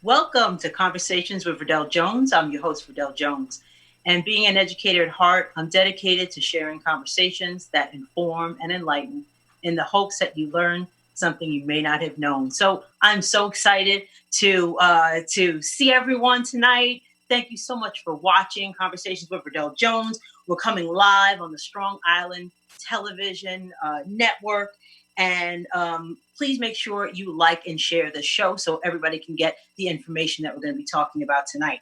Welcome to Conversations with Verdel Jones. I'm your host, Verdel Jones. And being an educator at heart, I'm dedicated to sharing conversations that inform and enlighten in the hopes that you learn something you may not have known. So I'm so excited to see everyone tonight. Thank you so much for watching Conversations with Verdel Jones. We're coming live on the Strong Island Television Network. And please make sure you like and share the show so everybody can get the information that we're going to be talking about tonight.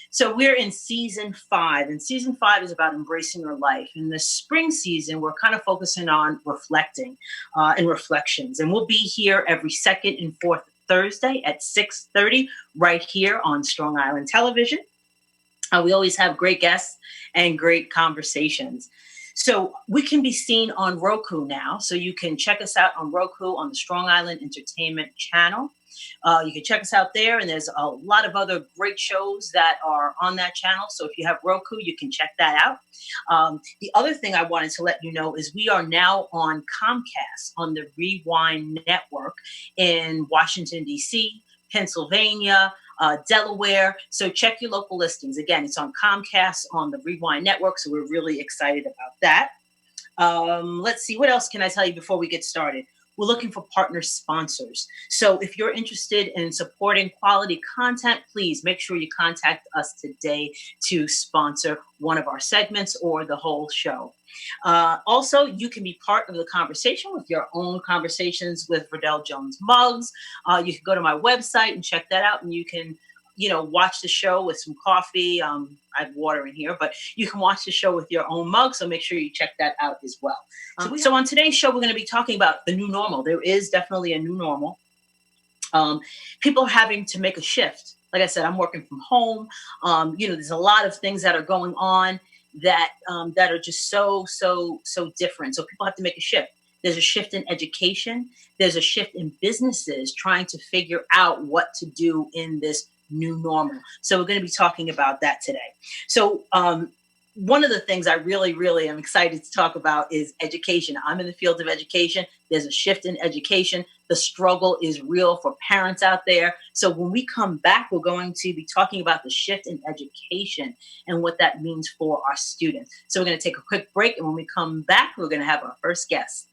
So we're in season 5, and season 5 is about embracing your life. In the spring season, we're kind of focusing on reflecting and reflections. And we'll be here every second and fourth Thursday at 6:30 right here on Strong Island Television. We always have great guests and great conversations. So we can be seen on Roku now. So you can check us out on Roku on the Strong Island Entertainment channel. You can check us out there, and there's a lot of other great shows that are on that channel. So if you have Roku, you can check that out. The other thing I wanted to let you know is we are now on Comcast on the Rewind Network in Washington, D.C., Pennsylvania, Delaware. So check your local listings. Again, it's on Comcast on the Rewind Network. So we're really excited about that. Let's see, what else can I tell you before we get started? We're looking for partner sponsors. So if you're interested in supporting quality content, please make sure you contact us today to sponsor one of our segments or the whole show. Also, you can be part of the conversation with your own Conversations with Verdel Jones mugs. You can go to my website and check that out, and you can, watch the show with some coffee. I have water in here, but you can watch the show with your own mug. So make sure you check that out as well. So on today's show, we're going to be talking about the new normal. There is definitely a new normal. People are having to make a shift. Like I said, I'm working from home. There's a lot of things that are going on that are just so different. So people have to make a shift. There's a shift in education. There's a shift in businesses trying to figure out what to do in this new normal. So we're going to be talking about that today. So one of the things I really am excited to talk about is education. I'm in the field of education. There's a shift in education. The struggle is real for parents out there. So when we come back, we're going to be talking about the shift in education and what that means for our students. So we're going to take a quick break. And when we come back, we're going to have our first guest.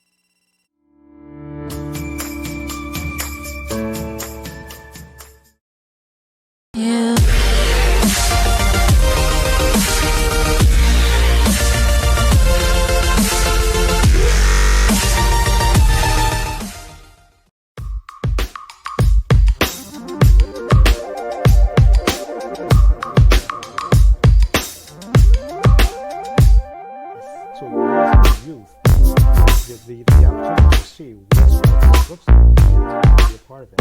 Yeah. The opportunity to see what it looks like and be a part of it.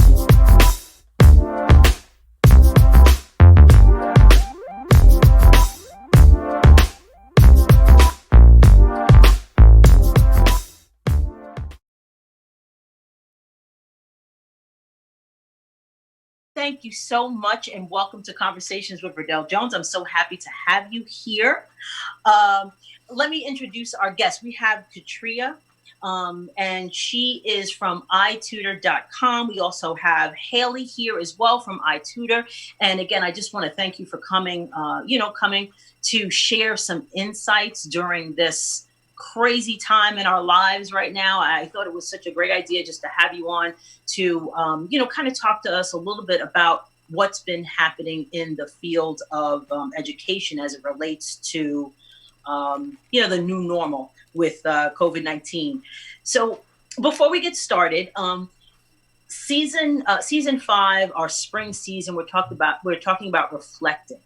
Thank you so much, and welcome to Conversations with Verdel Jones. I'm so happy to have you here. Let me introduce our guest. We have Katria, and she is from itutor.com. We also have Hayley here as well from iTutor. And again, I just want to thank you for coming to share some insights during this crazy time in our lives right now. I thought it was such a great idea just to have you on to, kind of talk to us a little bit about what's been happening in the field of education as it relates to, the new normal with COVID-19. So before we get started, season 5, our spring season, we're talking about reflecting.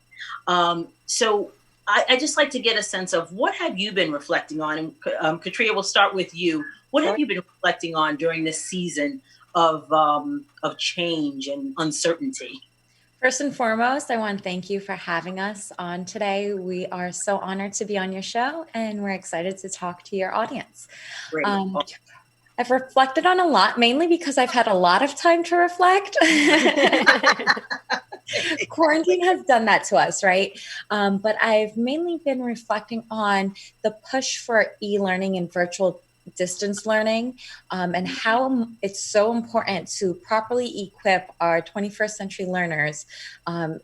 So I just like to get a sense of what have you been reflecting on? And Katria, we'll start with you. What have you been reflecting on during this season of change and uncertainty? First and foremost, I want to thank you for having us on today. We are so honored to be on your show, and we're excited to talk to your audience. Great. I've reflected on a lot, mainly because I've had a lot of time to reflect. Quarantine has done that to us, right? But I've mainly been reflecting on the push for e-learning and virtual distance learning and how it's so important to properly equip our 21st century learners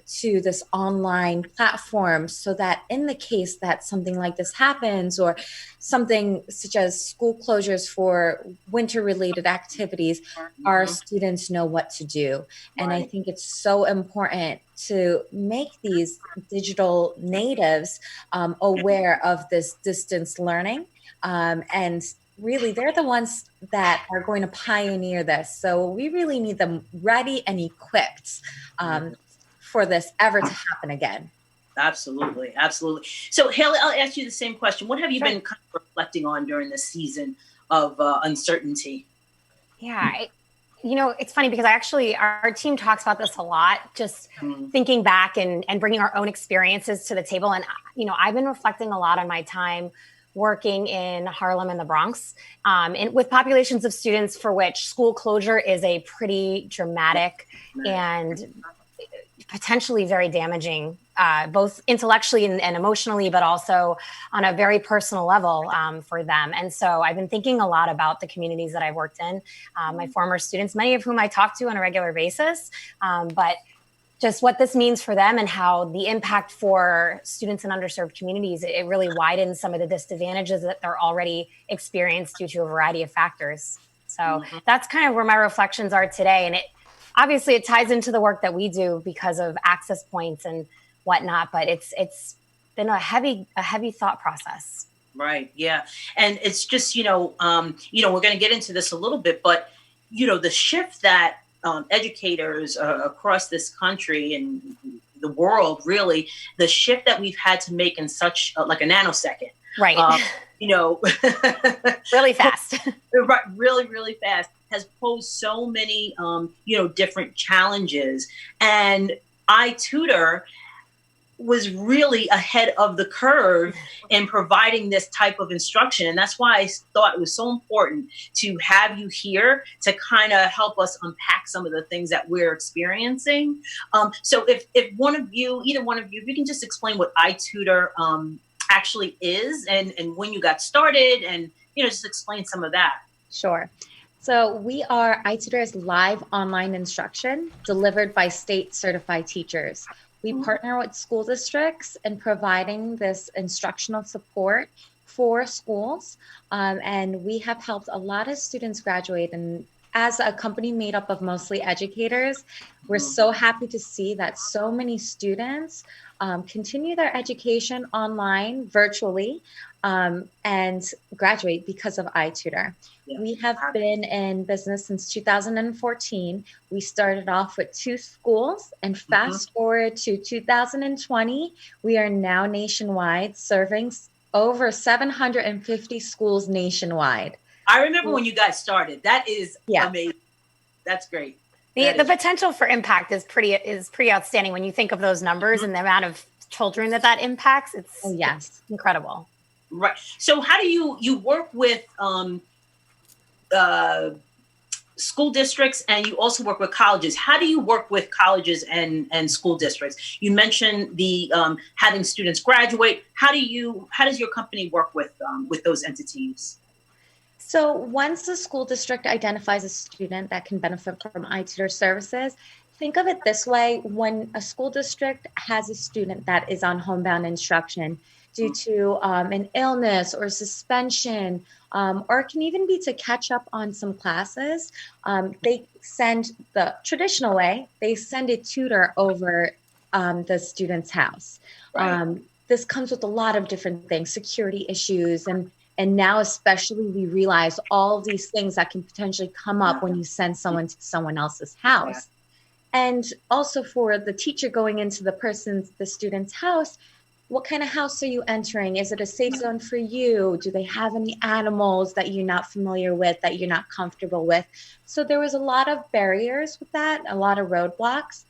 to this online platform, so that in the case that something like this happens, or something such as school closures for winter related activities, our students know what to do. And I think it's so important to make these digital natives aware of this distance learning. And really, they're the ones that are going to pioneer this. So we really need them ready and equipped for this ever to happen again. Absolutely. Absolutely. So Hayley, I'll ask you the same question. What have you been kind of reflecting on during this season of uncertainty? Yeah, it's funny because our team talks about this a lot, just thinking back and bringing our own experiences to the table. And, I've been reflecting a lot on my time working in Harlem and the Bronx, and with populations of students for which school closure is a pretty dramatic and potentially very damaging, both intellectually and emotionally, but also on a very personal level for them. And so I've been thinking a lot about the communities that I've worked in, my former students, many of whom I talk to on a regular basis, but just what this means for them and how the impact for students in underserved communities, it really widens some of the disadvantages that they're already experienced due to a variety of factors. So that's kind of where my reflections are today. And obviously it ties into the work that we do because of access points and whatnot, but it's been a heavy thought process. Right. Yeah. And it's just, we're going to get into this a little bit, but, the shift that educators across this country and the world, really, the shift that we've had to make in such like a nanosecond. Right. Really fast. Right. Really, really fast has posed so many, different challenges. And iTutor was really ahead of the curve in providing this type of instruction. And that's why I thought it was so important to have you here to kind of help us unpack some of the things that we're experiencing. So if either one of you, if you can just explain what iTutor actually is and when you got started and, just explain some of that. Sure. So iTutor is live online instruction delivered by state certified teachers. We partner with school districts in providing this instructional support for schools. And we have helped a lot of students graduate. And as a company made up of mostly educators, we're so happy to see that so many students continue their education online, virtually, and graduate because of iTutor. Yeah. We have been in business since 2014. We started off with 2 schools, and fast forward to 2020, we are now nationwide, serving over 750 schools nationwide. I remember when you guys started. That is amazing. That's great. The potential for impact is pretty outstanding when you think of those numbers and the amount of children that impacts. It's incredible. Right. So how do you work with school districts, and you also work with colleges? How do you work with colleges and school districts? You mentioned the having students graduate. How does your company work with those entities? So once the school district identifies a student that can benefit from iTutor services, think of it this way: when a school district has a student that is on homebound instruction due to an illness or suspension, or it can even be to catch up on some classes, they send the traditional way, they send a tutor over the student's house. Right. This comes with a lot of different things, security issues, and now especially we realize all of these things that can potentially come up when you send someone to someone else's house. And also for the teacher going into the student's house, what kind of house are you entering? Is it a safe zone for you? Do they have any animals that you're not familiar with, that you're not comfortable with? So there was a lot of barriers with that, a lot of roadblocks.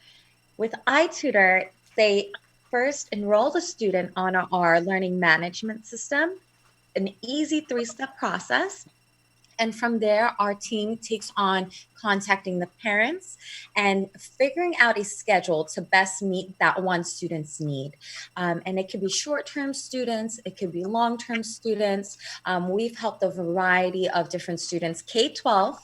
With iTutor, they first enroll the student on our learning management system, an easy 3-step process. And from there, our team takes on contacting the parents and figuring out a schedule to best meet that one student's need. And it could be short-term students, it could be long-term students. We've helped a variety of different students, K-12,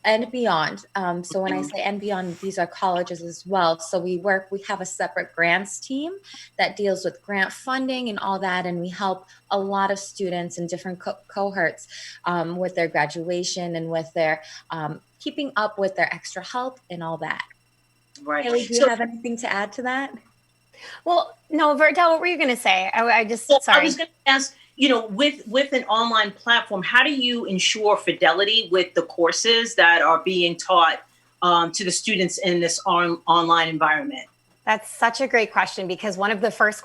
and beyond. So when I say and beyond, these are colleges as well. So we have a separate grants team that deals with grant funding and all that. And we help a lot of students in different cohorts with their graduation and with their keeping up with their extra help and all that. Right. Hayley, do you have anything to add to that? Well, no, Verdel, what were you going to say? Sorry. I was going to ask, with an online platform, how do you ensure fidelity with the courses that are being taught to the students in this online environment? That's such a great question, because one of the first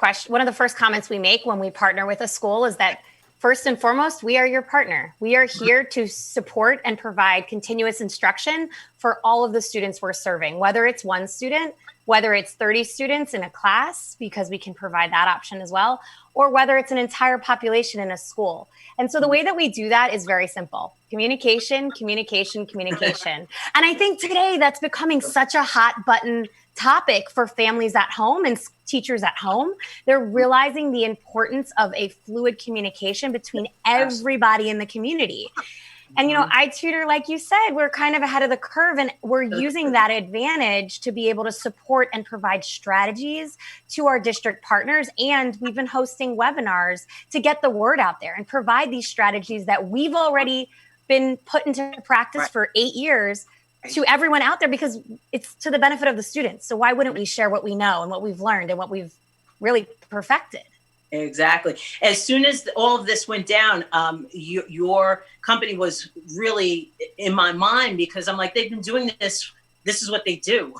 comments we make when we partner with a school is that first and foremost, we are your partner. We are here to support and provide continuous instruction for all of the students we're serving, whether it's one student, whether it's 30 students in a class, because we can provide that option as well, or whether it's an entire population in a school. And so the way that we do that is very simple. Communication, communication, communication. And I think today that's becoming such a hot button topic for families at home and teachers at home. They're realizing the importance of a fluid communication between everybody in the community. And, iTutor, like you said, we're kind of ahead of the curve, and we're using that advantage to be able to support and provide strategies to our district partners. And we've been hosting webinars to get the word out there and provide these strategies that we've already been put into practice for 8 years to everyone out there, because it's to the benefit of the students. So why wouldn't we share what we know and what we've learned and what we've really perfected? Exactly. As soon as all of this went down, your company was really in my mind, because I'm like, they've been doing this. This is what they do.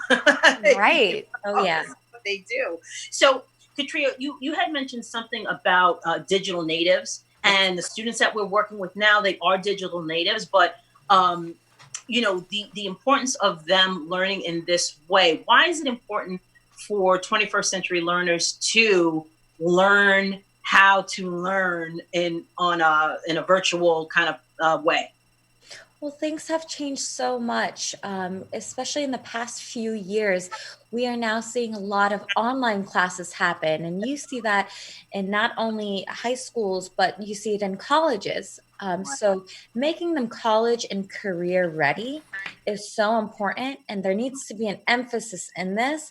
Right. Oh, yeah. This is what they do. So, Katria, you had mentioned something about digital natives, and the students that we're working with now, they are digital natives, but the importance of them learning in this way. Why is it important for 21st century learners to learn how to learn in a virtual kind of way? Well, things have changed so much, especially in the past few years. We are now seeing a lot of online classes happen, and you see that in not only high schools, but you see it in colleges. So making them college and career ready is so important, and there needs to be an emphasis in this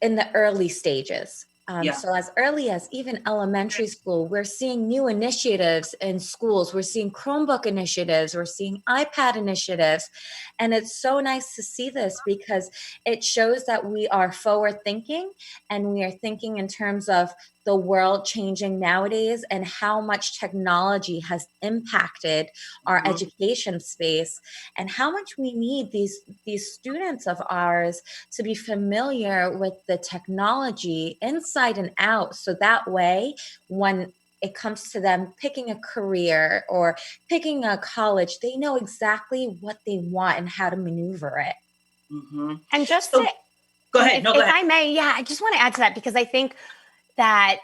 in the early stages. So as early as even elementary school, we're seeing new initiatives in schools. We're seeing Chromebook initiatives. We're seeing iPad initiatives. And it's so nice to see this, because it shows that we are forward thinking, and we are thinking in terms of the world changing nowadays and how much technology has impacted our education space, and how much we need these students of ours to be familiar with the technology inside and out. So that way, when it comes to them picking a career or picking a college, they know exactly what they want and how to maneuver it. Mm-hmm. And just go ahead. If I may, I just want to add to that, because I think that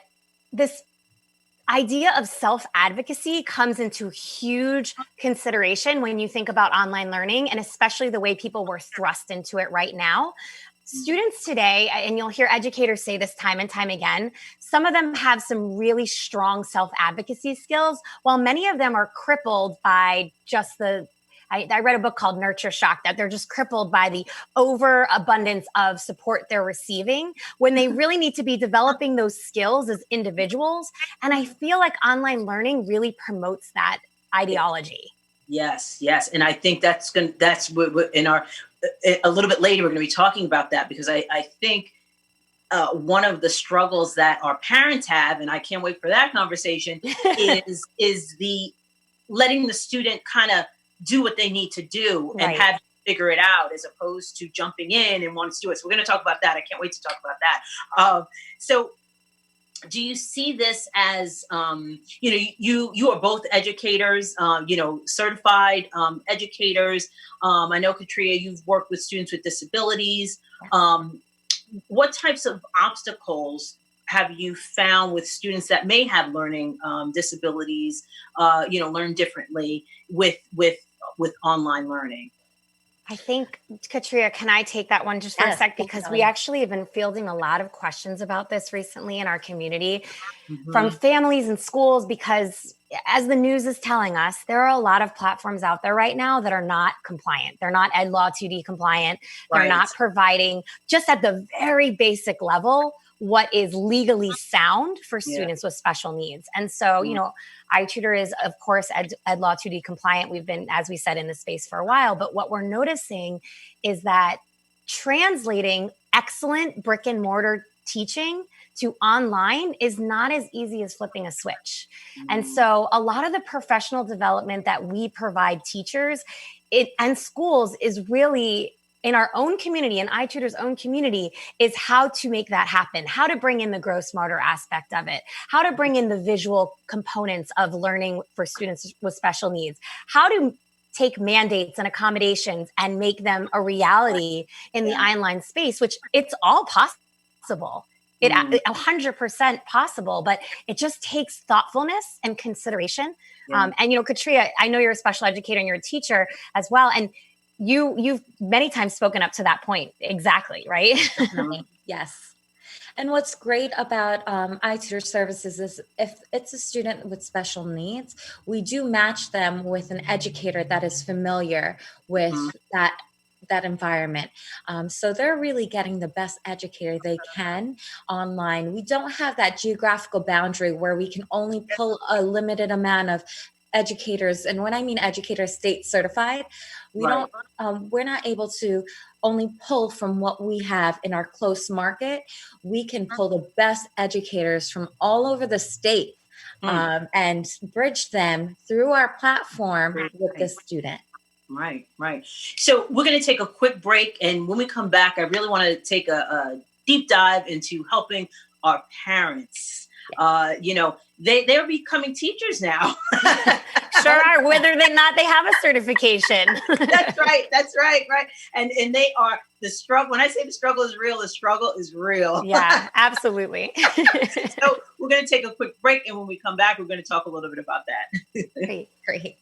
this idea of self-advocacy comes into huge consideration when you think about online learning, and especially the way people were thrust into it right now. Students today, and you'll hear educators say this time and time again, some of them have some really strong self-advocacy skills, while many of them are crippled by just I read a book called Nurture Shock, that they're just crippled by the overabundance of support they're receiving, when they really need to be developing those skills as individuals. And I feel like online learning really promotes that ideology. Yes. And I think that's what in our, a little bit later, we're going to be talking about that, because I think one of the struggles that our parents have, and I can't wait for that conversation, is the letting the student kind of do what they need to do and have to figure it out, as opposed to jumping in and wanting to do it. So we're going to talk about that. I can't wait to talk about that. So do you see this as, you are both educators, certified educators. I know, Katria, you've worked with students with disabilities. What types of obstacles have you found with students that may have learning disabilities, learn differently with online learning? I think, Katria, can I take that one just for a sec? Because we actually have been fielding a lot of questions about this recently in our community from families and schools, because as the news is telling us, there are a lot of platforms out there right now that are not compliant. They're not Ed Law 2D compliant. They're not providing, just at the very basic level, what is legally sound for students with special needs. And so, iTutor is, of course, Ed Law 2D compliant. We've been, as we said, in the space for a while. But what we're noticing is that translating excellent brick and mortar teaching to online is not as easy as flipping a switch. And so a lot of the professional development that we provide teachers and schools is really in our own community, in iTutor's own community, is how to make that happen, how to bring in the grow smarter aspect of it, how to bring in the visual components of learning for students with special needs, how to take mandates and accommodations and make them a reality in the online space, which it's all possible. It 100% possible, but it just takes thoughtfulness and consideration. And, Katria, I know you're a special educator and you're a teacher as well. And you've many times spoken up to that point. Exactly. Right. Yes. And what's great about iTutor services is if it's a student with special needs, we do match them with an educator that is familiar with that environment. So they're really getting the best educator they can online. We don't have that geographical boundary where we can only pull a limited amount of educators. And when I mean educators, state certified, we're not able to only pull from what we have in our close market. We can pull the best educators from all over the state and bridge them through our platform with the student. Right. So we're going to take a quick break. And when we come back, I really want to take a deep dive into helping our parents. They're becoming teachers now. Sure are, whether or not they have a certification. That's right. Right. And they are the struggle. When I say the struggle is real, the struggle is real. Yeah, absolutely. So we're going to take a quick break. And when we come back, we're going to talk a little bit about that. Great.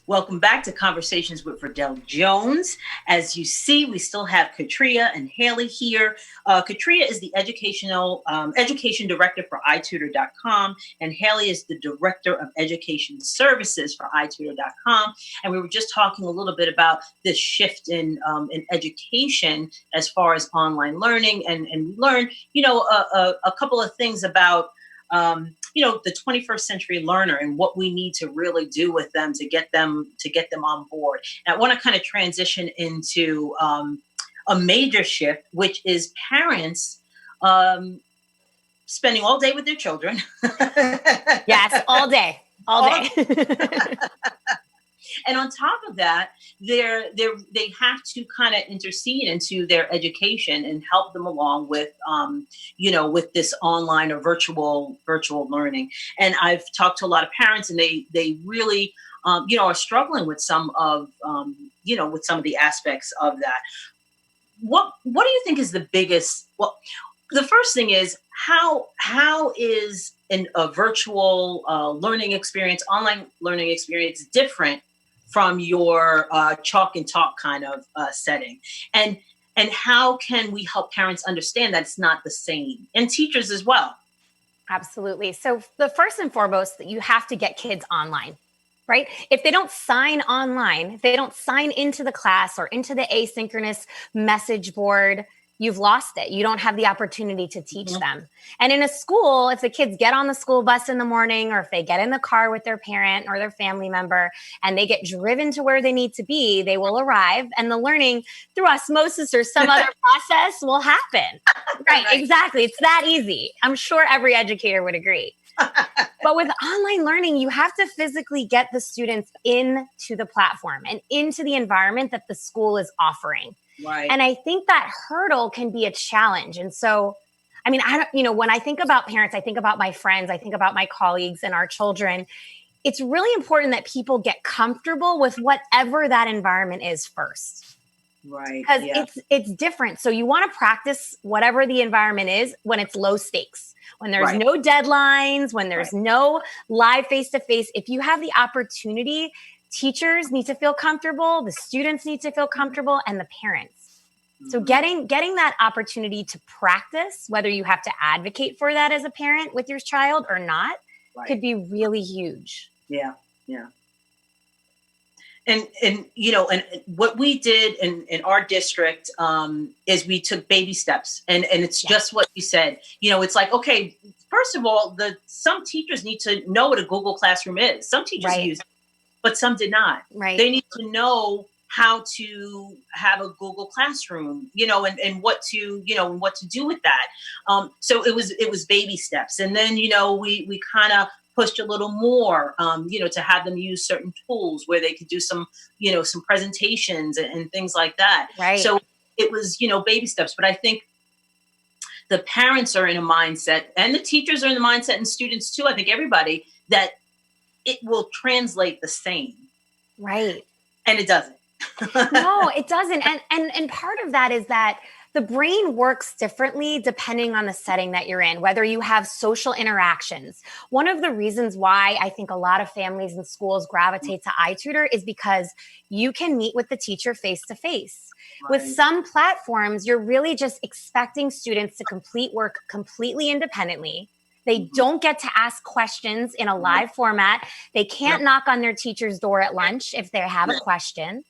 Welcome back to Conversations with Verdel Jones. As you see, we still have Katria and Hayley here. Katria is the education director for iTutor.com, and Hayley is the director of education services for iTutor.com. And we were just talking a little bit about this shift in education as far as online learning, and we learned, a couple of things about the 21st century learner and what we need to really do with them to get them on board. And I want to kind of transition into a major shift, which is parents spending all day with their children. Yes, all day. And on top of that, they have to kind of intercede into their education and help them along with, with this online or virtual learning. And I've talked to a lot of parents, and they really, are struggling with some of the aspects of that. What do you think is the biggest? Well, the first thing is how is a virtual learning experience, online learning experience different from your chalk and talk kind of setting? And and how can we help parents understand that it's not the same, and teachers as well? Absolutely. So the first and foremost, that you have to get kids online, right? If they don't sign online, if they don't sign into the class or into the asynchronous message board, you've lost it. You don't have the opportunity to teach them. And in a school, if the kids get on the school bus in the morning, or if they get in the car with their parent or their family member and they get driven to where they need to be, they will arrive, and the learning through osmosis or some other process will happen. Right, exactly. It's that easy. I'm sure every educator would agree. But with online learning, you have to physically get the students into the platform and into the environment that the school is offering. Right. And I think that hurdle can be a challenge. And so, I mean, when I think about parents, I think about my friends, I think about my colleagues and our children. It's really important that people get comfortable with whatever that environment is first. Right. Because it's different. So you want to practice whatever the environment is when it's low stakes, when there's no deadlines, when there's no live face-to-face. If you have the opportunity, teachers need to feel comfortable, the students need to feel comfortable, and the parents. So getting that opportunity to practice, whether you have to advocate for that as a parent with your child or not, could be really huge. Yeah. And what we did in our district is we took baby steps, and it's just what you said. It's like, okay, first of all, some teachers need to know what a Google Classroom is. Some teachers use it, but some did not. Right. They need to know how to have a Google Classroom, and what to do with that. So it was baby steps, and then we kind of pushed a little more, to have them use certain tools where they could do some presentations and things like that. Right. So it was, baby steps. But I think the parents are in a mindset, and the teachers are in the mindset, and students too. I think everybody, that it will translate the same. Right. And it doesn't. No, it doesn't. And part of that is that the brain works differently depending on the setting that you're in, whether you have social interactions. One of the reasons why I think a lot of families and schools gravitate to iTutor is because you can meet with the teacher face to face. With some platforms, you're really just expecting students to complete work completely independently. They don't get to ask questions in a live format. They can't knock on their teacher's door at lunch if they have a question.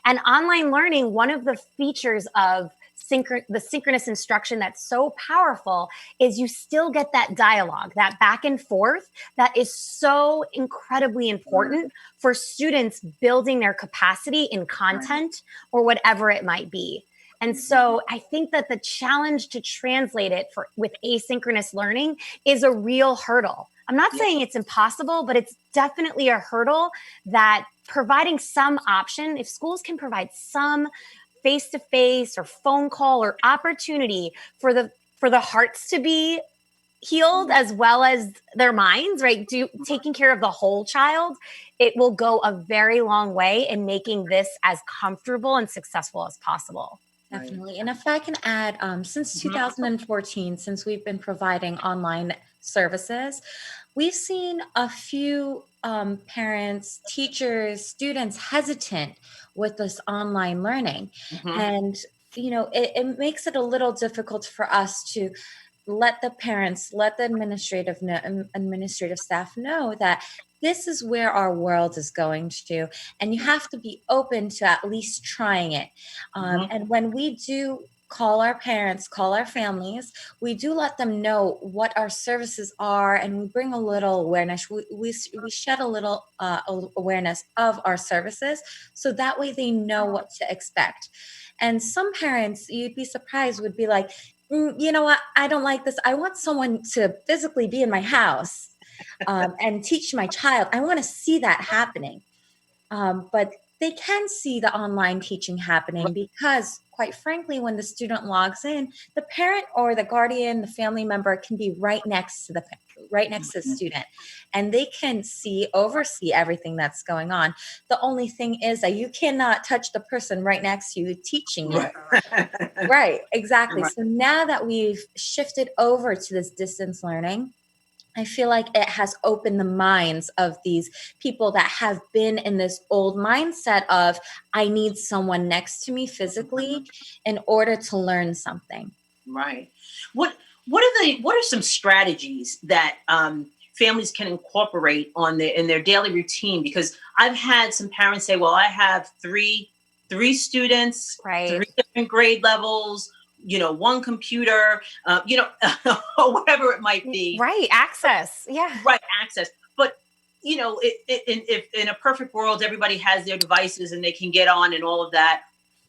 And online learning, one of the features of the synchronous instruction that's so powerful is you still get that dialogue, that back and forth that is so incredibly important for students building their capacity in content or whatever it might be. And so I think that the challenge to translate it with asynchronous learning is a real hurdle. I'm not saying it's impossible, but it's definitely a hurdle that providing some option, if schools can provide some face-to-face or phone call or opportunity for the hearts to be healed as well as their minds, right? Taking care of the whole child, it will go a very long way in making this as comfortable and successful as possible. Definitely. And if I can add, since 2014, since we've been providing online services, we've seen a few parents, teachers, students hesitant with this online learning. And, it makes it a little difficult for us to let the parents, let the administrative staff know that this is where our world is going to, and you have to be open to at least trying it. And when we do call our parents, call our families, we do let them know what our services are, and we bring a little awareness. We shed a little awareness of our services, so that way they know what to expect. And some parents, you'd be surprised, would be like, you know what, I don't like this. I want someone to physically be in my house and teach my child. I want to see that happening. But they can see the online teaching happening because, quite frankly, when the student logs in, the parent or the guardian, the family member can be right next to the student, and they can oversee everything that's going on. The only thing is that you cannot touch the person right next to you teaching you. Right, exactly. So now that we've shifted over to this distance learning, I feel like it has opened the minds of these people that have been in this old mindset of, I need someone next to me physically in order to learn something. Right. What are some strategies that families can incorporate in their daily routine? Because I've had some parents say, well, I have three students, Right. 3 different grade levels, one computer, or whatever it might be. Right. Access. Yeah. Right. Access. But, if in a perfect world, everybody has their devices and they can get on and all of that.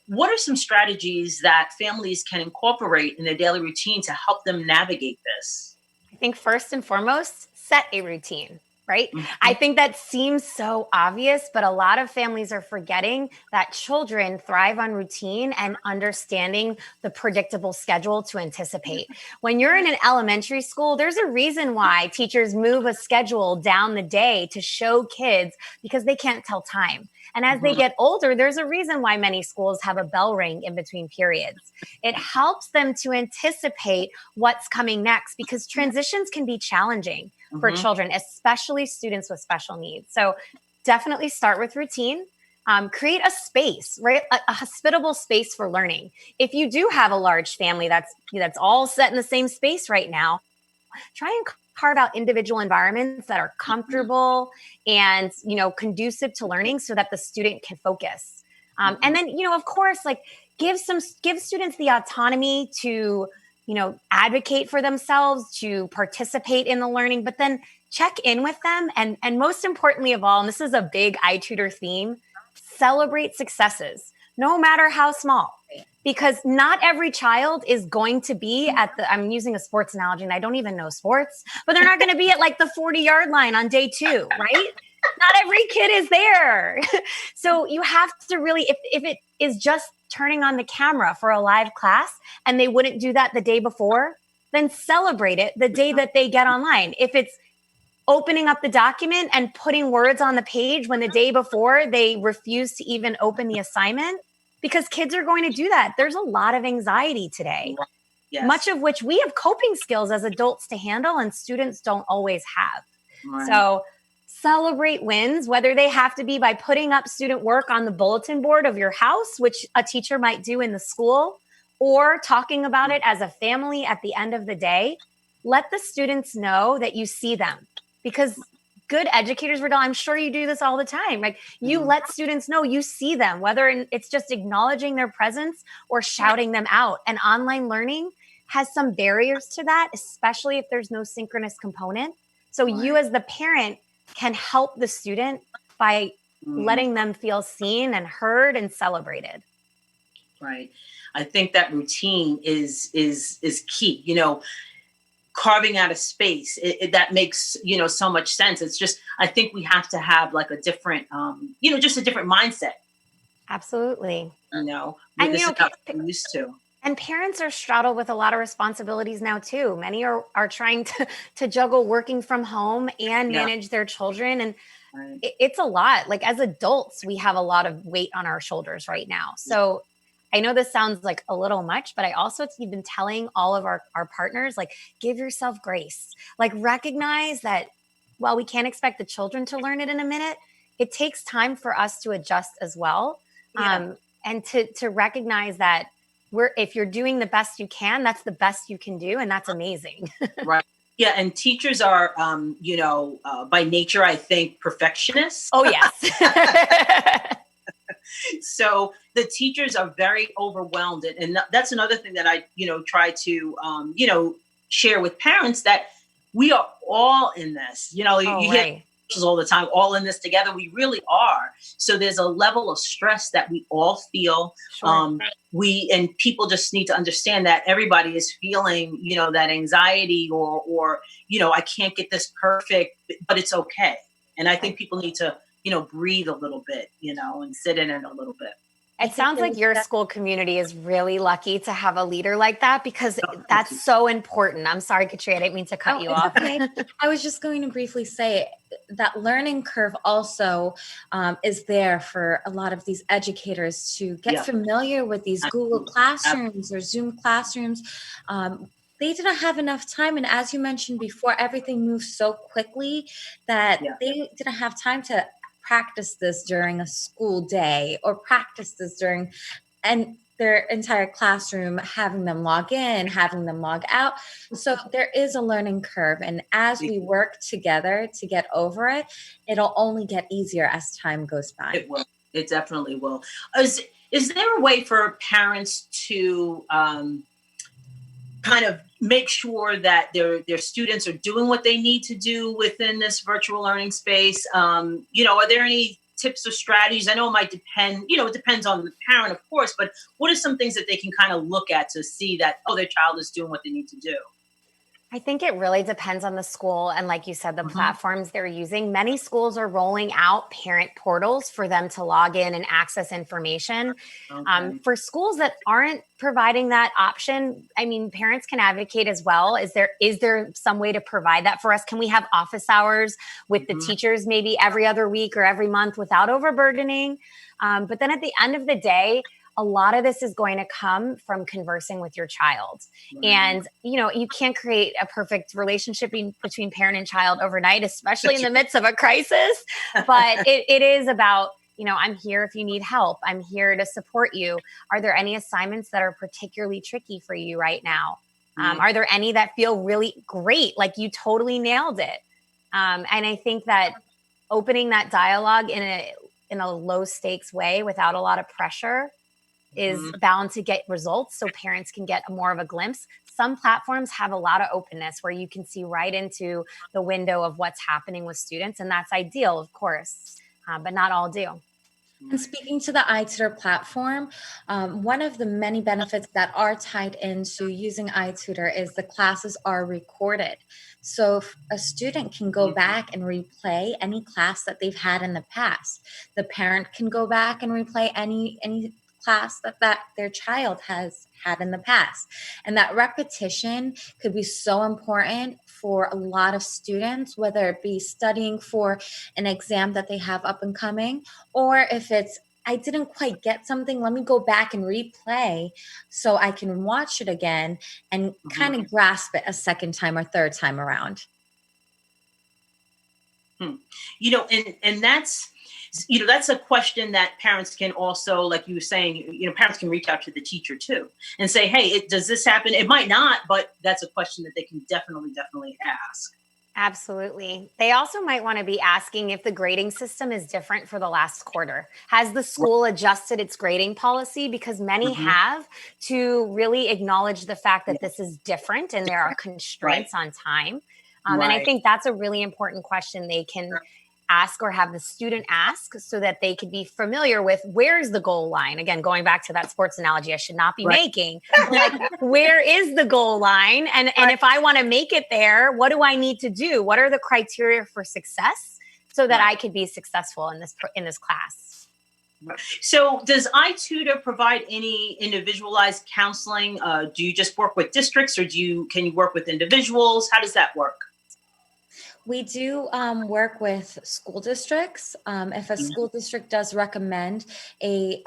What are some strategies that families can incorporate in their daily routine to help them navigate this? I think first and foremost, set a routine, right? Mhm. I think that seems so obvious, but a lot of families are forgetting that children thrive on routine and understanding the predictable schedule to anticipate. When you're in an elementary school, there's a reason why teachers move a schedule down the day to show kids, because they can't tell time. And as they get older, there's a reason why many schools have a bell ring in between periods. It helps them to anticipate what's coming next, because transitions can be challenging for children, especially students with special needs. So definitely start with routine. Create a space, right? A hospitable space for learning. If you do have a large family that's all set in the same space right now, try and carve out individual environments that are comfortable and, conducive to learning so that the student can focus. And then, of course, like give students the autonomy to, advocate for themselves, to participate in the learning, but then check in with them. And most importantly of all, and this is a big iTutor theme, celebrate successes, no matter how small. Because not every child is going to be I'm using a sports analogy and I don't even know sports, but they're not going to be at like the 40-yard line on day 2, right? Not every kid is there. So you have to really, if it is just turning on the camera for a live class and they wouldn't do that the day before, then celebrate it the day that they get online. If it's opening up the document and putting words on the page when the day before they refuse to even open the assignment, because kids are going to do that. There's a lot of anxiety today, Yes. much of which we have coping skills as adults to handle and students don't always have. Right. So celebrate wins, whether they have to be by putting up student work on the bulletin board of your house, which a teacher might do in the school, or talking about it as a family at the end of the day. Let the students know that you see them, because good educators, Verdel, I'm sure you do this all the time. Like you let students know you see them, whether it's just acknowledging their presence or shouting them out. And online learning has some barriers to that, especially if there's no synchronous component. So you as the parent can help the student by letting them feel seen and heard and celebrated. Right. I think that routine is key. Carving out a space that makes so much sense. It's just, I think we have to have like a different just a different mindset. Absolutely. And this is not what we're used to. And parents are straddled with a lot of responsibilities now too. Many are trying to juggle working from home and manage their children, and it's a lot. Like as adults, we have a lot of weight on our shoulders right now. So I know this sounds like a little much, but I also have been telling all of our partners, like, give yourself grace. Like, recognize that while we can't expect the children to learn it in a minute, it takes time for us to adjust as well. And to recognize that if you're doing the best you can, that's the best you can do. And that's amazing. Right. Yeah. And teachers are, by nature, I think, perfectionists. Oh, yes. So the teachers are very overwhelmed. And that's another thing that I, try to, share with parents, that we are all in this. You hear all the time, all in this together. We really are. So there's a level of stress that we all feel. Sure. And people just need to understand that everybody is feeling, that anxiety or, I can't get this perfect, but it's okay. And I think people need to, breathe a little bit, and sit in it a little bit. It sounds like your school community is really lucky to have a leader like that, because that's so important. I'm sorry, Katria, I didn't mean to cut you off. Okay. I was just going to briefly say that learning curve also is there for a lot of these educators to get familiar with these Google Classrooms or Zoom classrooms. they didn't have enough time. And as you mentioned before, everything moves so quickly that they didn't have time to practice this during a school day or practice this during their entire classroom, having them log in, having them log out. So there is a learning curve. And as we work together to get over it, it'll only get easier as time goes by. It will. It definitely will. Is there a way for parents to kind of make sure that their students are doing what they need to do within this virtual learning space? Are there any tips or strategies? I know it might depend, it depends on the parent, of course, but what are some things that they can kind of look at to see that, their child is doing what they need to do? I think it really depends on the school. And like you said, the platforms they're using. Many schools are rolling out parent portals for them to log in and access information. Okay. For schools that aren't providing that option, I mean, parents can advocate as well. Is there some way to provide that for us? Can we have office hours with the teachers maybe every other week or every month without overburdening? But then at the end of the day, a lot of this is going to come from conversing with your child. And, you can't create a perfect relationship between parent and child overnight, especially in the midst of a crisis. But it is about, I'm here if you need help. I'm here to support you. Are there any assignments that are particularly tricky for you right now? Are there any that feel really great, like you totally nailed it? And I think that opening that dialogue in a low stakes way without a lot of pressure is bound to get results, so parents can get more of a glimpse. Some platforms have a lot of openness where you can see right into the window of what's happening with students, and that's ideal, of course, but not all do. And speaking to the iTutor platform, one of the many benefits that are tied into using iTutor is the classes are recorded. So if a student can go back and replay any class that they've had in the past. The parent can go back and replay any class that their child has had in the past. And that repetition could be so important for a lot of students, whether it be studying for an exam that they have up and coming, or if it's, I didn't quite get something, let me go back and replay so I can watch it again and kind of grasp it a second time or third time around. And that's a question that parents can also, like you were saying, parents can reach out to the teacher too and say, hey, does this happen? It might not, but that's a question that they can definitely ask. Absolutely. They also might want to be asking if the grading system is different for the last quarter. Has the school adjusted its grading policy? Because many have, to really acknowledge the fact that this is different and there are constraints on time. And I think that's a really important question they can ask or have the student ask so that they could be familiar with where's the goal line. Again, going back to that sports analogy I should not be making, like where is the goal line? And if I want to make it there, what do I need to do? What are the criteria for success so that I could be successful in this class? So does iTutor provide any individualized counseling? Do you just work with districts or can you work with individuals? How does that work? We do work with school districts. If a school district does recommend a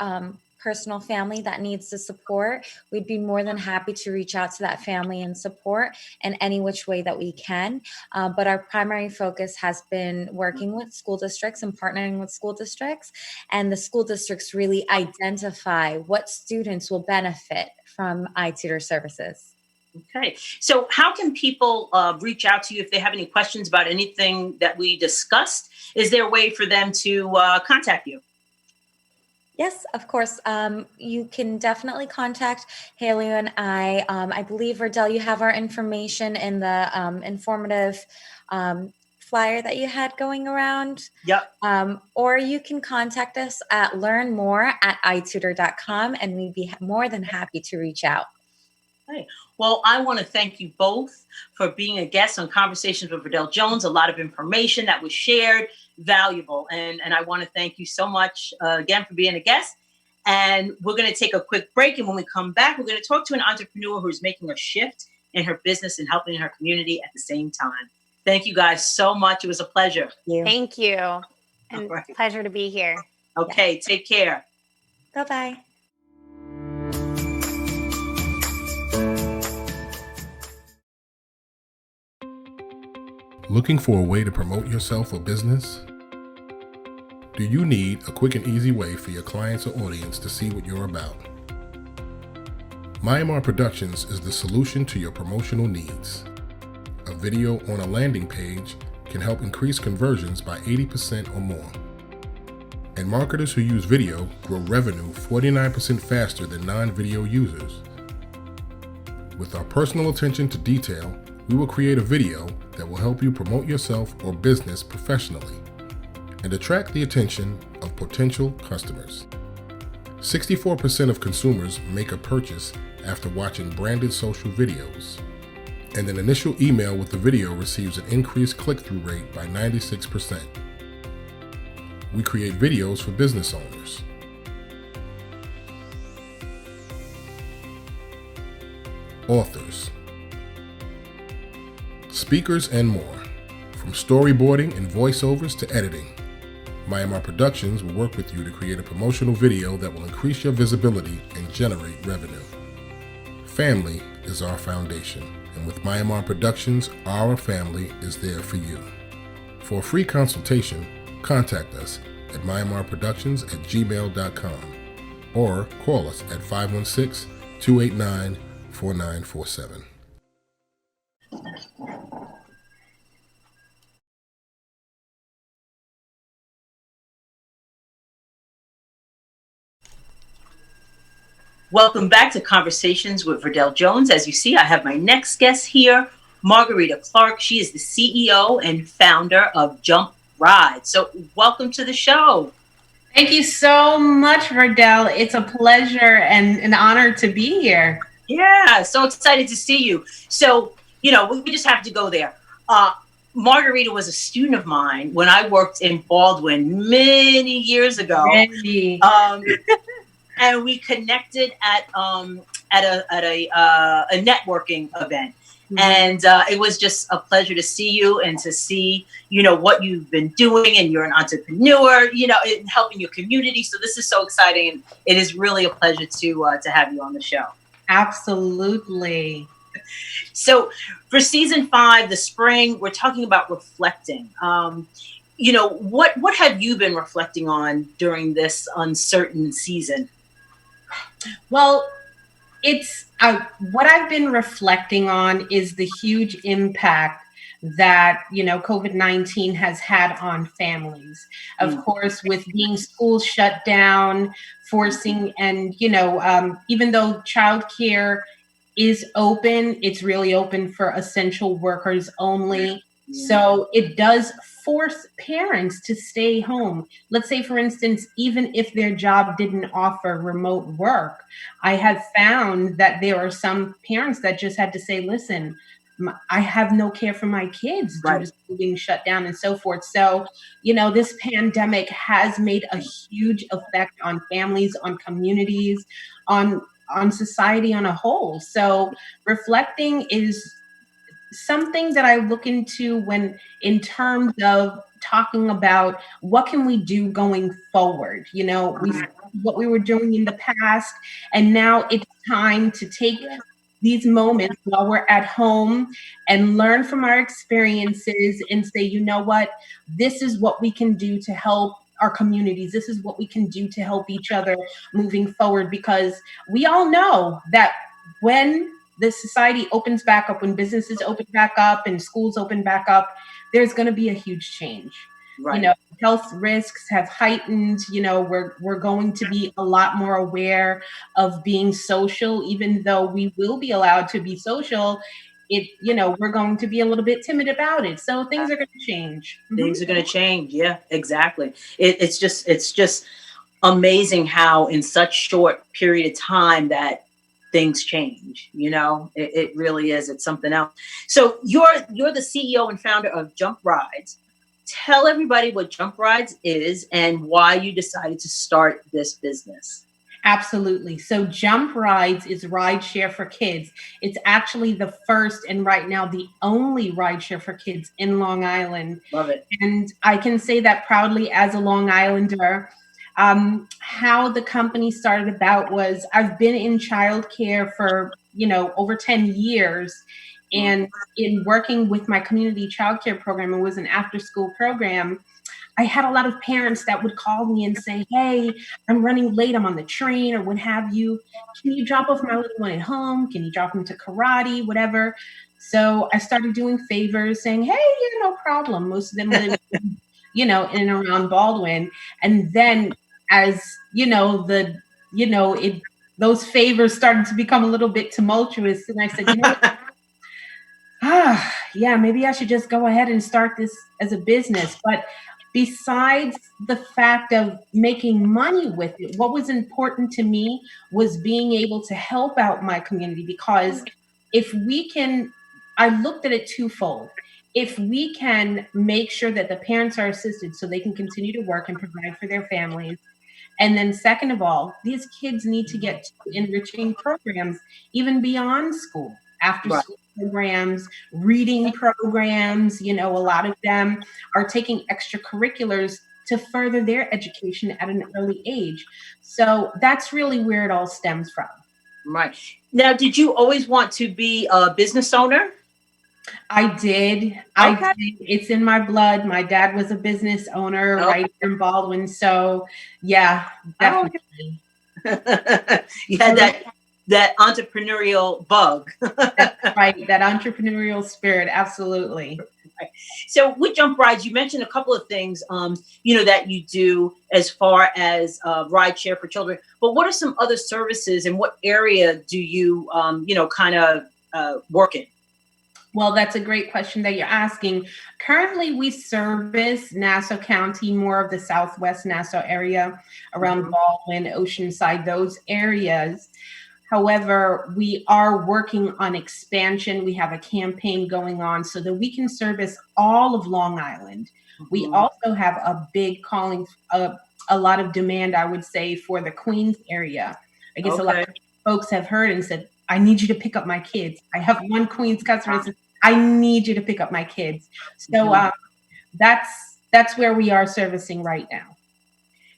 personal family that needs the support, we'd be more than happy to reach out to that family and support in any which way that we can. But our primary focus has been working with school districts and partnering with school districts. And the school districts really identify what students will benefit from iTutor services. Okay. So how can people reach out to you if they have any questions about anything that we discussed? Is there a way for them to contact you? Yes, of course. You can definitely contact Hayley and I. I believe, Verdel, you have our information in the informative flyer that you had going around. Yep. Or you can contact us at learnmore@itutor.com, and we'd be more than happy to reach out. Hey, well, I want to thank you both for being a guest on Conversations with Verdel Jones. A lot of information that was shared, valuable. And I want to thank you so much again for being a guest. And we're going to take a quick break. And when we come back, we're going to talk to an entrepreneur who's making a shift in her business and helping her community at the same time. Thank you guys so much. It was a pleasure. Thank you. And pleasure to be here. Okay, take care. Bye-bye. Looking for a way to promote yourself or business? Do you need a quick and easy way for your clients or audience to see what you're about? MyMR Productions is the solution to your promotional needs. A video on a landing page can help increase conversions by 80% or more. And marketers who use video grow revenue 49% faster than non-video users. With our personal attention to detail, we will create a video that will help you promote yourself or business professionally and attract the attention of potential customers. 64% of consumers make a purchase after watching branded social videos, and an initial email with the video receives an increased click-through rate by 96%. We create videos for business owners, authors, speakers, and more. From storyboarding and voiceovers to editing, MyMR Productions will work with you to create a promotional video that will increase your visibility and generate revenue. Family is our foundation, and with MyMR Productions, our family is there for you. For a free consultation, contact us at mymrproductions@gmail.com or call us at 516-289-4947. Welcome back to Conversations with Verdel Jones. As you see, I have my next guest here, Margarita Clarke. She is the CEO and founder of Rydz. So welcome to the show. Thank you so much, Verdel. It's a pleasure and an honor to be here. Yeah, so excited to see you. So, we just have to go there. Margarita was a student of mine when I worked in Baldwin many years ago. And we connected at a networking event. Mm-hmm. And it was just a pleasure to see you and to see, what you've been doing, and you're an entrepreneur, in helping your community. So this is so exciting, and it is really a pleasure to have you on the show. Absolutely. So for season 5, the spring, we're talking about reflecting. What have you been reflecting on during this uncertain season? Well, it's what I've been reflecting on is the huge impact that, COVID-19 has had on families. Of course, with being schools shut down, forcing, and, even though childcare is open, it's really open for essential workers only. So it does force parents to stay home. Let's say, for instance, even if their job didn't offer remote work, I have found that there are some parents that just had to say, listen, I have no care for my kids due to school being shut down and so forth. So, this pandemic has made a huge effect on families, on communities, on society on a whole. So reflecting is something that I look into when in terms of talking about what can we do going forward. What we were doing in the past, and now it's time to take these moments while we're at home and learn from our experiences and say, you know what, this is what we can do to help our communities. This is what we can do to help each other moving forward, because we all know that when the society opens back up, when businesses open back up and schools open back up, there's going to be a huge change. Health risks have heightened. We're going to be a lot more aware of being social, even though we will be allowed to be social. We're going to be a little bit timid about it. So things are going to change. Things are going to change. Yeah, exactly. It's just amazing how in such short period of time that things change. It really is. It's something else. So you're the CEO and founder of Rydz. Tell everybody what Rydz is and why you decided to start this business. Absolutely. So Rydz is rideshare for kids. It's actually the first and right now the only rideshare for kids in Long Island. Love it. And I can say that proudly as a Long Islander. How the company started about was I've been in childcare for, over 10 years. And in working with my community childcare program, it was an after-school program. I had a lot of parents that would call me and say, hey, I'm running late, I'm on the train or what have you. Can you drop off my little one at home? Can you drop him to karate, whatever? So I started doing favors saying, hey, yeah, no problem. Most of them live, in and around Baldwin. And then as, those favors started to become a little bit tumultuous. And I said, what? Yeah, maybe I should just go ahead and start this as a business. But besides the fact of making money with it, what was important to me was being able to help out my community, because I looked at it twofold. If we can make sure that the parents are assisted so they can continue to work and provide for their families, and then second of all, these kids need to get to enriching programs even beyond school, after school programs, reading programs. A lot of them are taking extracurriculars to further their education at an early age. So that's really where it all stems from. Right. Now, did you always want to be a business owner? I did. I did. It's in my blood. My dad was a business owner right here in Baldwin. So yeah, definitely. You had that entrepreneurial bug. That's right. That entrepreneurial spirit. Absolutely. So with Jump Rides, you mentioned a couple of things, that you do as far as ride share for children. But what are some other services, and what area do you, work in? Well, that's a great question that you're asking. Currently, we service Nassau County, more of the Southwest Nassau area, around Baldwin, Oceanside, those areas. However, we are working on expansion. We have a campaign going on so that we can service all of Long Island. We also have a big calling, a lot of demand, I would say, for the Queens area. I guess a lot of folks have heard and said, I need you to pick up my kids. I have one Queens customer that says, I need you to pick up my kids. So that's where we are servicing right now.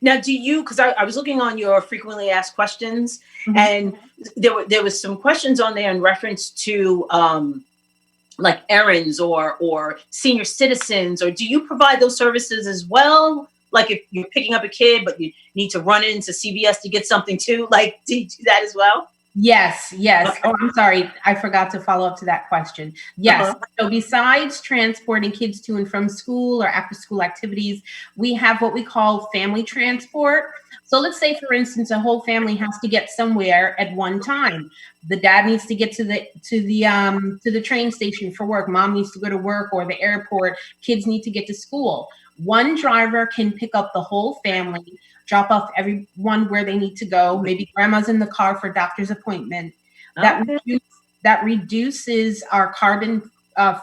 Now, do you, because I was looking on your frequently asked questions, and there was some questions on there in reference to like errands or senior citizens, or do you provide those services as well? Like if you're picking up a kid, but you need to run into CVS to get something too, like do you do that as well? Yes. Oh, I'm sorry. I forgot to follow up to that question. Yes. So besides transporting kids to and from school or after school activities, we have what we call family transport. So let's say, for instance, a whole family has to get somewhere at one time. The dad needs to get to the train station for work. Mom needs to go to work or the airport. Kids need to get to school. One driver can pick up the whole family, drop off everyone where they need to go. Maybe grandma's in the car for a doctor's appointment. That reduces our carbon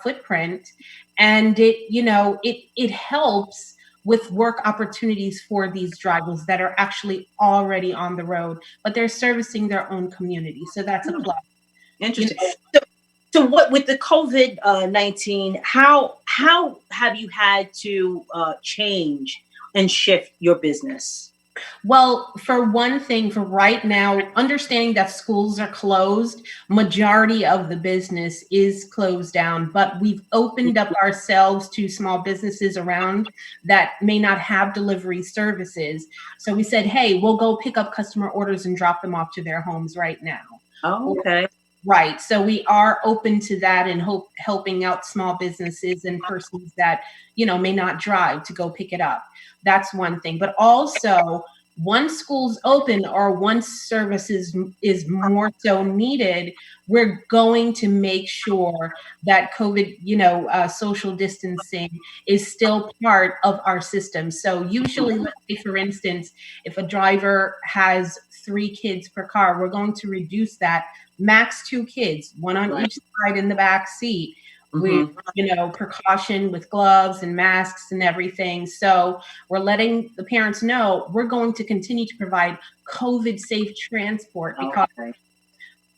footprint, and it helps with work opportunities for these drivers that are actually already on the road, but they're servicing their own community. So that's a plus. Interesting. So what with the COVID-19, how have you had to change and shift your business? Well, for one thing, for right now, understanding that schools are closed, majority of the business is closed down, but we've opened up ourselves to small businesses around that may not have delivery services. So we said, hey, we'll go pick up customer orders and drop them off to their homes right now. Oh, okay. Right. So we are open to that and helping out small businesses and persons that, may not drive to go pick it up. That's one thing. But also, once schools open or once services is more so needed, we're going to make sure that COVID, social distancing is still part of our system. So usually, let's say, for instance, if a driver has 3 kids per car, we're going to reduce that max 2 kids, one on each side in the back seat. With precaution with gloves and masks and everything. So we're letting the parents know we're going to continue to provide COVID safe transport, because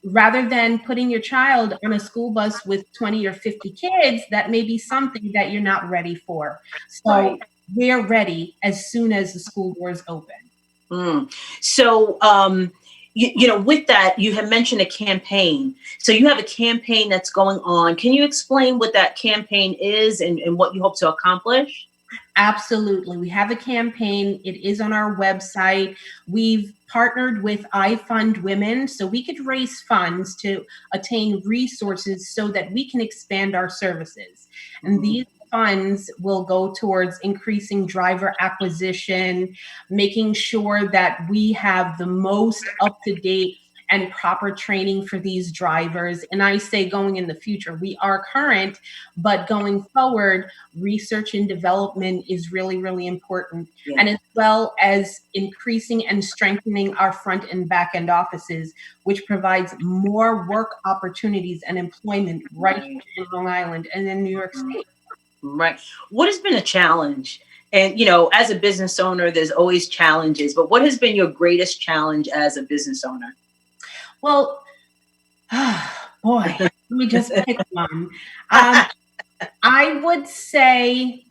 rather than putting your child on a school bus with 20 or 50 kids, that may be something that you're not ready for. So we're ready as soon as the school doors open. So with that, you have mentioned a campaign. So you have a campaign that's going on. Can you explain what that campaign is and what you hope to accomplish? Absolutely. We have a campaign. It is on our website. We've partnered with I Fund Women so we could raise funds to attain resources so that we can expand our services. And these funds will go towards increasing driver acquisition, making sure that we have the most up-to-date and proper training for these drivers. And I say going in the future, we are current, but going forward, research and development is really, really important. Yeah. And as well as increasing and strengthening our front and back end offices, which provides more work opportunities and employment right here in Long Island and in New York State. Right. What has been a challenge? And, as a business owner, there's always challenges, but what has been your greatest challenge as a business owner? Well, boy, let me just pick one. I would say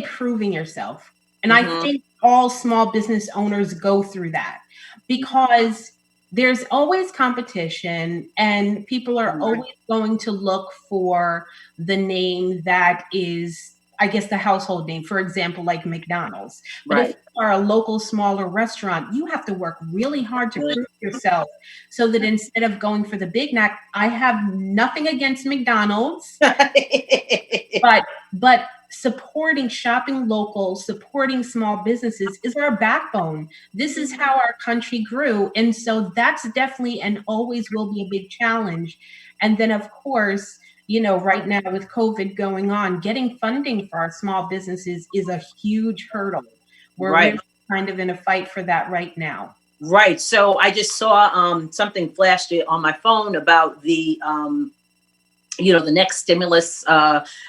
proving yourself. And I think all small business owners go through that because there's always competition and people are always going to look for the name that is, I guess, the household name, for example, like McDonald's. But if you are a local, smaller restaurant, you have to work really hard to prove yourself so that instead of going for the Big Mac, I have nothing against McDonald's, but supporting shopping local, supporting small businesses is our backbone. This is how our country grew. And so that's definitely and always will be a big challenge. And then, of course, right now with COVID going on, getting funding for our small businesses is a huge hurdle. We're really kind of in a fight for that right now. Right. So I just saw something flashed on my phone about the, the next stimulus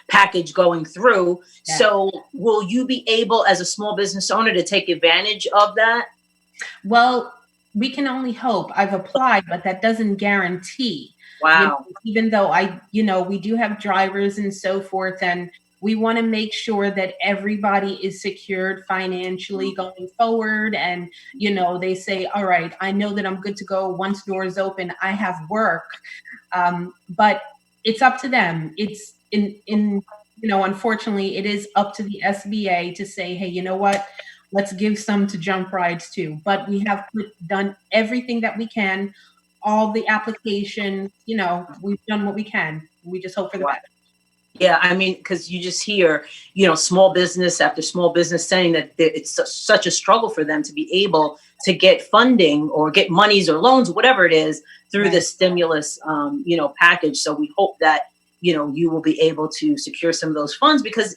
package going through. Yeah. So will you be able, as a small business owner, to take advantage of that? Well, we can only hope. I've applied, but that doesn't guarantee. Wow. Even though we do have drivers and so forth, and we want to make sure that everybody is secured financially going forward. And, they say, all right, I know that I'm good to go once doors open, I have work. But it's up to them. It's unfortunately, it is up to the SBA to say, hey, you know what? Let's give some to Jump Rydz too. But we have done everything that we can. All the application, we've done what we can. We just hope for the best. Yeah, I mean, because you just hear, small business after small business saying that it's such a struggle for them to be able to get funding or get monies or loans, whatever it is, through the stimulus, package. So we hope that, you will be able to secure some of those funds because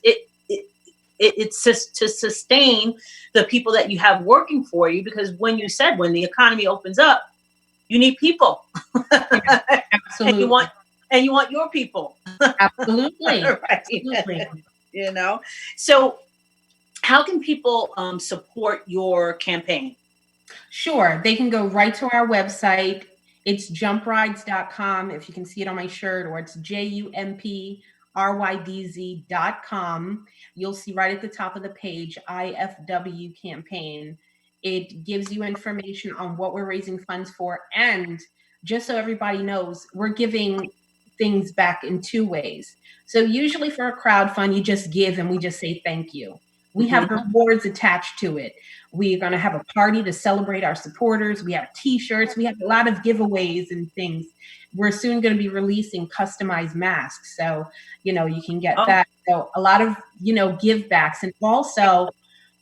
it's just to sustain the people that you have working for you. Because when the economy opens up, you need people. Yeah, absolutely. and you want your people. Absolutely. Right. Absolutely. So how can people support your campaign? Sure. They can go right to our website. It's jumprydz.com. If you can see it on my shirt, or it's jumprydz.com. You'll see right at the top of the page, IFW campaign. It gives you information on what we're raising funds for. And just so everybody knows, we're giving things back in two ways. So usually for a crowdfund, you just give and we just say thank you. We have rewards attached to it. We're going to have a party to celebrate our supporters. We have T-shirts. We have a lot of giveaways and things. We're soon going to be releasing customized masks. So, you can get that. So a lot of, give backs. And also,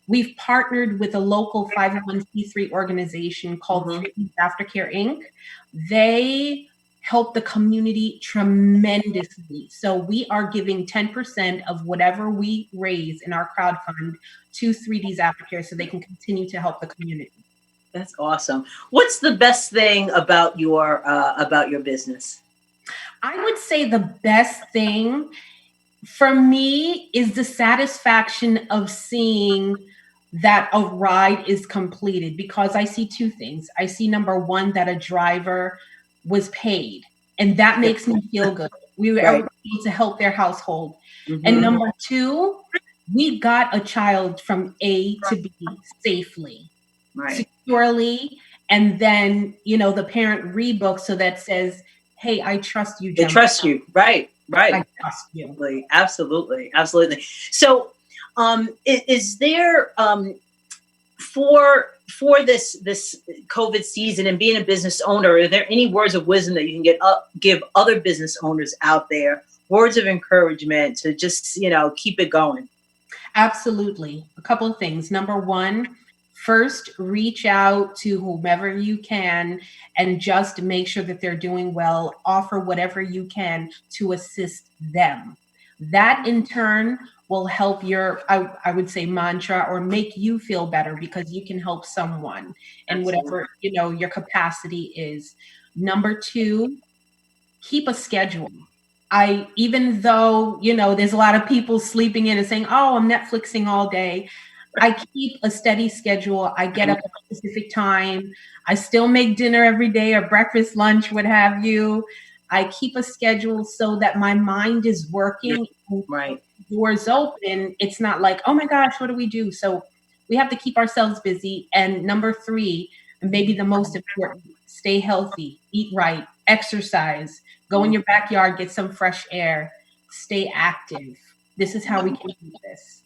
we've partnered with a local 501c3 organization called Rydz Aftercare Inc. They help the community tremendously. So we are giving 10% of whatever we raise in our crowdfund to 3D's Aftercare so they can continue to help the community. That's awesome. What's the best thing about your business? I would say the best thing for me is the satisfaction of seeing that a ride is completed, because I see two things. I see, number one, that a driver was paid, and that makes me feel good. We were able to help their household. And number two, we got a child from A to B safely, securely, And then, the parent rebooks so that says, hey, I trust you, They Gemma. trust you. Right. I trust you. Absolutely. So, is there for this COVID season and being a business owner, are there any words of wisdom that you can give other business owners out there? Words of encouragement to just keep it going. Absolutely. A couple of things. Number one, first, reach out to whomever you can and just make sure that they're doing well. Offer whatever you can to assist them. That in turn will help your, I would say, mantra, or make you feel better because you can help someone and whatever, your capacity is. Number two, keep a schedule. Even though, there's a lot of people sleeping in and saying, oh, I'm Netflixing all day. I keep a steady schedule. I get up at a specific time. I still make dinner every day, or breakfast, lunch, what have you. I keep a schedule so that my mind is working. Right. Doors open. It's not like, oh my gosh, what do we do? So we have to keep ourselves busy. And number three, and maybe the most important, stay healthy, eat right, exercise, go in your backyard, get some fresh air, stay active. This is how we can do this.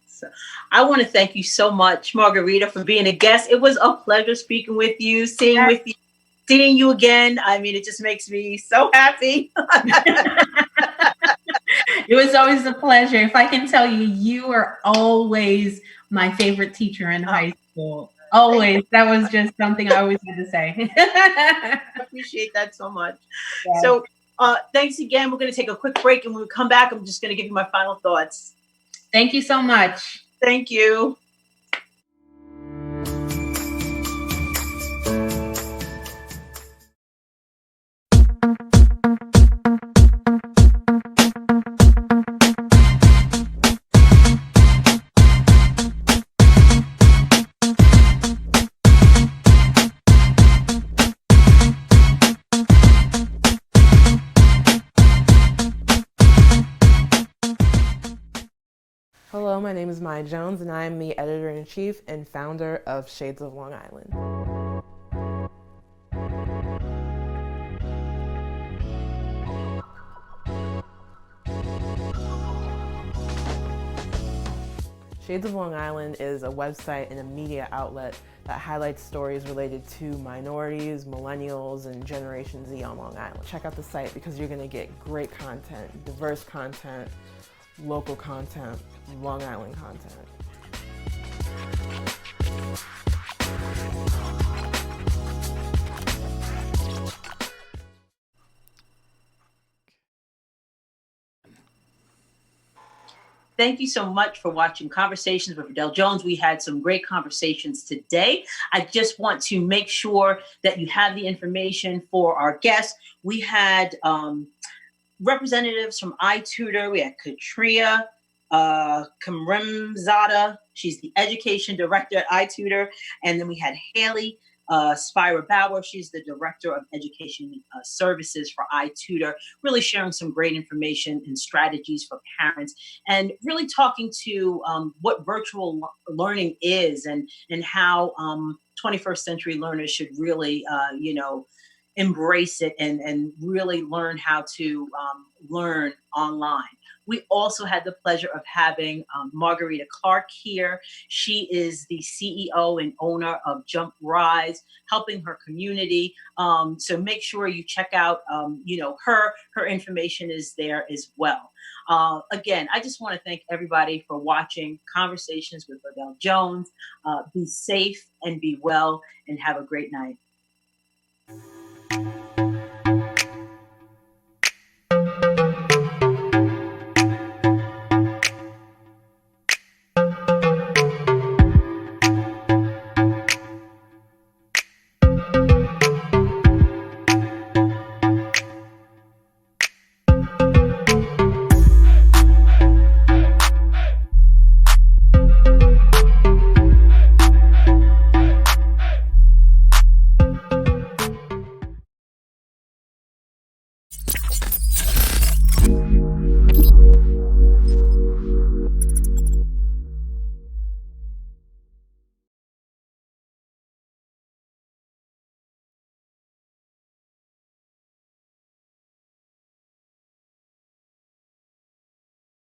So I want to thank you so much, Margarita, for being a guest. It was a pleasure speaking with you, seeing you again. I mean, it just makes me so happy. It was always a pleasure. If I can tell you, you are always my favorite teacher in high school. Always. That was just something I always had to say. I appreciate that so much. Yeah. So thanks again. We're going to take a quick break, and when we come back, I'm just going to give you my final thoughts. Thank you so much. Thank you. Hello, my name is Maya Jones, and I am the editor-in-chief and founder of Shades of Long Island. Shades of Long Island is a website and a media outlet that highlights stories related to minorities, millennials, and Generation Z on Long Island. Check out the site because you're going to get great content, diverse content, local content, Long Island content. Thank you so much for watching Conversations with Verdel Jones. We had some great conversations today. I just want to make sure that you have the information for our guests. We had representatives from iTutor. We had Katria Karimzada. She's the education director at iTutor. And then we had Hayley Spira-Bauer. She's the director of education services for iTutor, really sharing some great information and strategies for parents, and really talking to what virtual learning is and how 21st century learners should really, embrace it and really learn how to learn online. We also had the pleasure of having Margarita Clarke here. She is the CEO and owner of Rydz, helping her community. So make sure you check out, her information is there as well. Again, I just want to thank everybody for watching Conversations with Verdel Jones. Be safe and be well, and have a great night.